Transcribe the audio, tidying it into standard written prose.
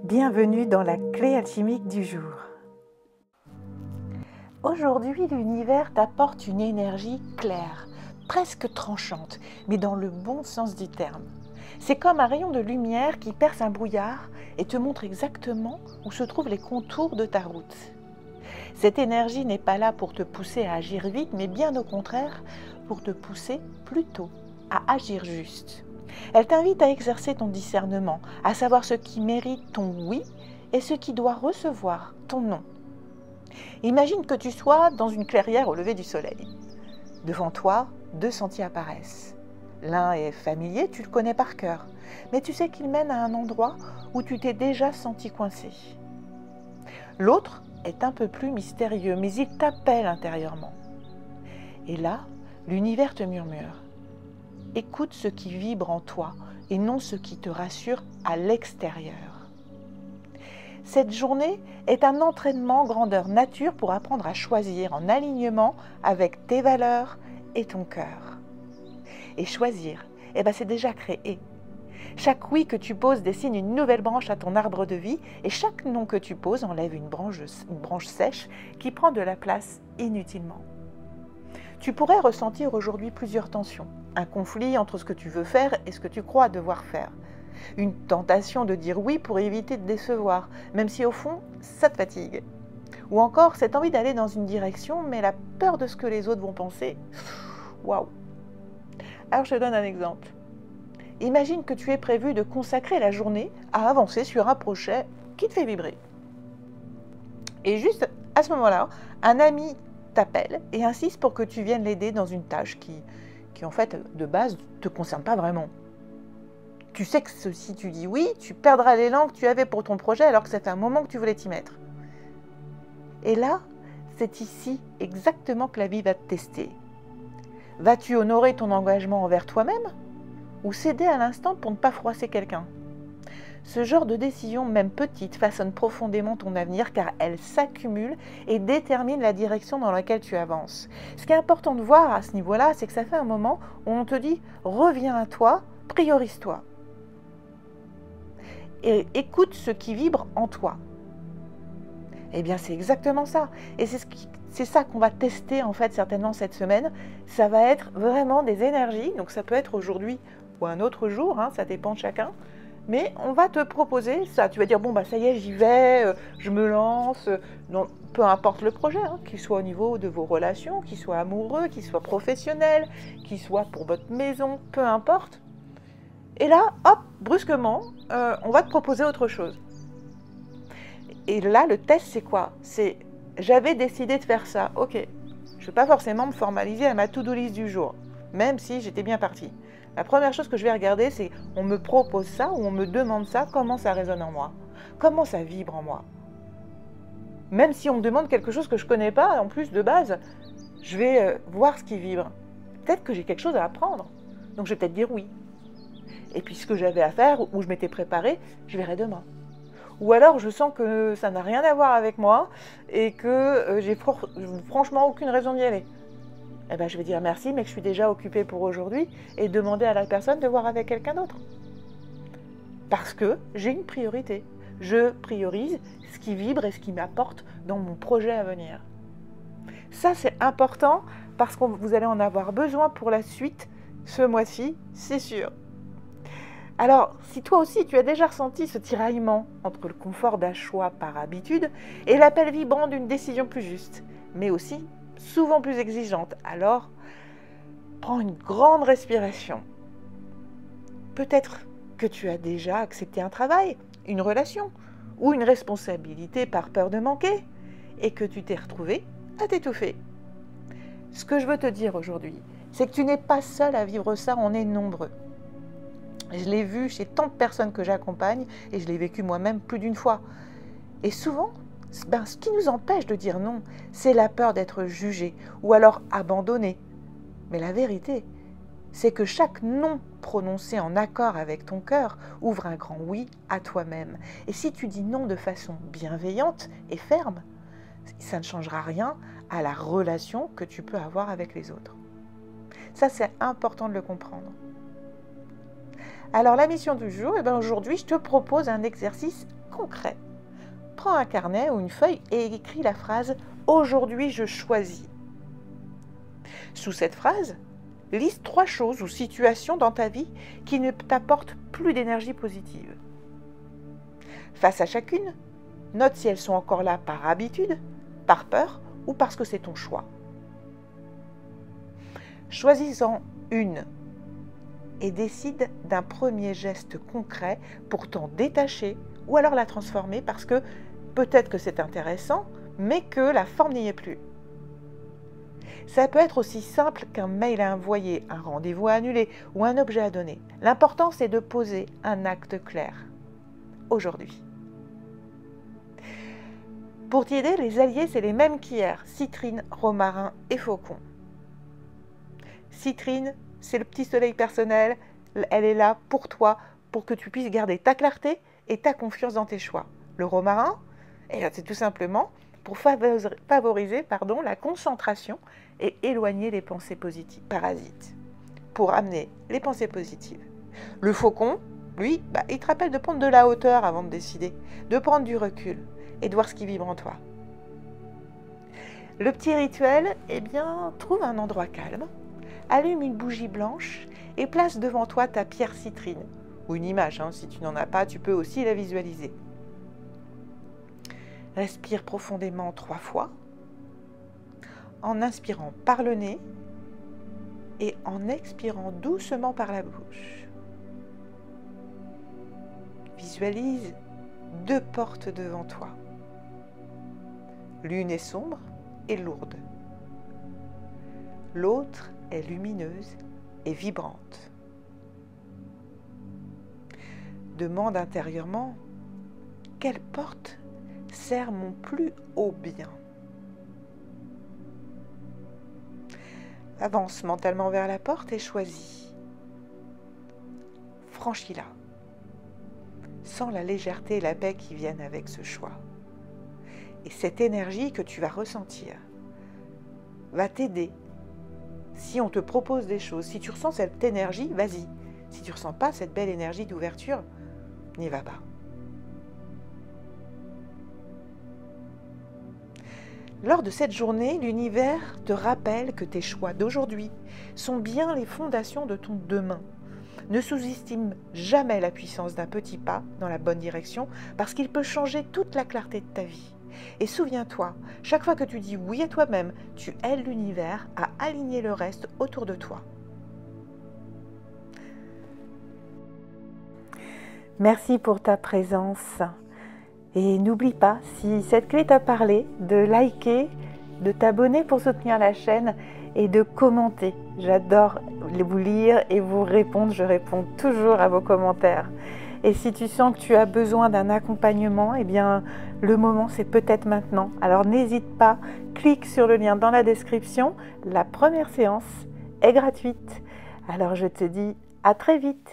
Bienvenue dans la clé alchimique du jour. Aujourd'hui, l'univers t'apporte une énergie claire, presque tranchante, mais dans le bon sens du terme. C'est comme un rayon de lumière qui perce un brouillard et te montre exactement où se trouvent les contours de ta route. Cette énergie n'est pas là pour te pousser à agir vite, mais bien au contraire, pour te pousser plutôt à agir juste. Elle t'invite à exercer ton discernement, à savoir ce qui mérite ton oui et ce qui doit recevoir ton non. Imagine que tu sois dans une clairière au lever du soleil. Devant toi, deux sentiers apparaissent. L'un est familier, tu le connais par cœur, mais tu sais qu'il mène à un endroit où tu t'es déjà senti coincé. L'autre est un peu plus mystérieux, mais il t'appelle intérieurement. Et là, l'univers te murmure. Écoute ce qui vibre en toi et non ce qui te rassure à l'extérieur. Cette journée est un entraînement grandeur nature pour apprendre à choisir en alignement avec tes valeurs et ton cœur. Et choisir, c'est déjà créé. Chaque oui que tu poses dessine une nouvelle branche à ton arbre de vie et chaque non que tu poses enlève une branche sèche qui prend de la place inutilement. Tu pourrais ressentir aujourd'hui plusieurs tensions. Un conflit entre ce que tu veux faire et ce que tu crois devoir faire. Une tentation de dire oui pour éviter de décevoir, même si au fond, ça te fatigue. Ou encore cette envie d'aller dans une direction, mais la peur de ce que les autres vont penser. Waouh! Alors je te donne un exemple. Imagine que tu aies prévu de consacrer la journée à avancer sur un projet qui te fait vibrer. Et juste à ce moment-là, un ami t'appelle et insiste pour que tu viennes l'aider dans une tâche qui en fait, de base, ne te concerne pas vraiment. Tu sais que si tu dis oui, tu perdras l'élan que tu avais pour ton projet alors que ça fait un moment que tu voulais t'y mettre. Et là, c'est ici exactement que la vie va te tester. Vas-tu honorer ton engagement envers toi-même ou céder à l'instant pour ne pas froisser quelqu'un ? Ce genre de décision, même petite, façonne profondément ton avenir car elle s'accumule et détermine la direction dans laquelle tu avances. Ce qui est important de voir à ce niveau-là, c'est que ça fait un moment où on te dit « reviens à toi, priorise-toi » et écoute ce qui vibre en toi. Eh bien, c'est exactement ça. Et c'est ça qu'on va tester en fait certainement cette semaine. Ça va être vraiment des énergies, donc ça peut être aujourd'hui ou un autre jour, ça dépend de chacun. Mais on va te proposer ça. Tu vas dire, bon, ça y est, j'y vais, je me lance. Non, peu importe le projet, qu'il soit au niveau de vos relations, qu'il soit amoureux, qu'il soit professionnel, qu'il soit pour votre maison, peu importe. Et là, hop, brusquement, on va te proposer autre chose. Et là, le test, c'est quoi ? C'est, j'avais décidé de faire ça. Ok, je ne vais pas forcément me formaliser à ma to-do list du jour, même si j'étais bien partie. La première chose que je vais regarder, c'est on me propose ça ou on me demande ça, comment ça résonne en moi, comment ça vibre en moi. Même si on me demande quelque chose que je ne connais pas, en plus de base, je vais voir ce qui vibre. Peut-être que j'ai quelque chose à apprendre, donc je vais peut-être dire oui. Et puis ce que j'avais à faire, où je m'étais préparée, je verrai demain. Ou alors je sens que ça n'a rien à voir avec moi et que j'ai franchement aucune raison d'y aller. Je vais dire merci, mais que je suis déjà occupée pour aujourd'hui et demander à la personne de voir avec quelqu'un d'autre. Parce que j'ai une priorité. Je priorise ce qui vibre et ce qui m'apporte dans mon projet à venir. Ça, c'est important parce que vous allez en avoir besoin pour la suite ce mois-ci, c'est sûr. Alors, si toi aussi tu as déjà ressenti ce tiraillement entre le confort d'un choix par habitude et l'appel vibrant d'une décision plus juste, mais aussi souvent plus exigeante, alors prends une grande respiration. Peut-être que tu as déjà accepté un travail, une relation ou une responsabilité par peur de manquer et que tu t'es retrouvé à t'étouffer. Ce que je veux te dire aujourd'hui, c'est que tu n'es pas seul à vivre ça, on est nombreux. Je l'ai vu chez tant de personnes que j'accompagne et je l'ai vécu moi-même plus d'une fois. Et souvent, ce qui nous empêche de dire non, c'est la peur d'être jugé ou alors abandonné. Mais la vérité, c'est que chaque non prononcé en accord avec ton cœur ouvre un grand oui à toi-même. Et si tu dis non de façon bienveillante et ferme, ça ne changera rien à la relation que tu peux avoir avec les autres. Ça, c'est important de le comprendre. Alors, la mission du jour, aujourd'hui, je te propose un exercice concret. Prends un carnet ou une feuille et écris la phrase « Aujourd'hui, je choisis ». Sous cette phrase, liste 3 choses ou situations dans ta vie qui ne t'apportent plus d'énergie positive. Face à chacune, note si elles sont encore là par habitude, par peur ou parce que c'est ton choix. Choisis-en une et décide d'un premier geste concret pour t'en détacher ou alors la transformer parce que peut-être que c'est intéressant, mais que la forme n'y est plus. Ça peut être aussi simple qu'un mail à envoyer, un rendez-vous à annuler ou un objet à donner. L'important, c'est de poser un acte clair. Aujourd'hui. Pour t'y aider, les alliés, c'est les mêmes qu'hier. Citrine, romarin et faucon. Citrine, c'est le petit soleil personnel. Elle est là pour toi, pour que tu puisses garder ta clarté et ta confiance dans tes choix. Le romarin, c'est tout simplement pour favoriser la concentration et éloigner les pensées positives, parasites, pour amener les pensées positives. Le faucon, lui, il te rappelle de prendre de la hauteur avant de décider, de prendre du recul et de voir ce qui vibre en toi. Le petit rituel, trouve un endroit calme, allume une bougie blanche et place devant toi ta pierre citrine, ou une image, si tu n'en as pas, tu peux aussi la visualiser. Respire profondément 3 fois, en inspirant par le nez et en expirant doucement par la bouche. Visualise 2 portes devant toi. L'une est sombre et lourde. L'autre est lumineuse et vibrante. Demande intérieurement, quelle porte sert mon plus haut bien? Avance mentalement vers la porte et choisis. Franchis-la. Sens la légèreté et la paix qui viennent avec ce choix. Et cette énergie que tu vas ressentir va t'aider. Si on te propose des choses, si tu ressens cette énergie, vas-y. Si tu ne ressens pas cette belle énergie d'ouverture, n'y va pas. Lors de cette journée, l'univers te rappelle que tes choix d'aujourd'hui sont bien les fondations de ton demain. Ne sous-estime jamais la puissance d'un petit pas dans la bonne direction parce qu'il peut changer toute la clarté de ta vie. Et souviens-toi, chaque fois que tu dis oui à toi-même, tu aides l'univers à aligner le reste autour de toi. Merci pour ta présence. Et n'oublie pas, si cette clé t'a parlé, de liker, de t'abonner pour soutenir la chaîne et de commenter. J'adore vous lire et vous répondre. Je réponds toujours à vos commentaires. Et si tu sens que tu as besoin d'un accompagnement, le moment c'est peut-être maintenant. Alors n'hésite pas, clique sur le lien dans la description. La première séance est gratuite. Alors je te dis à très vite.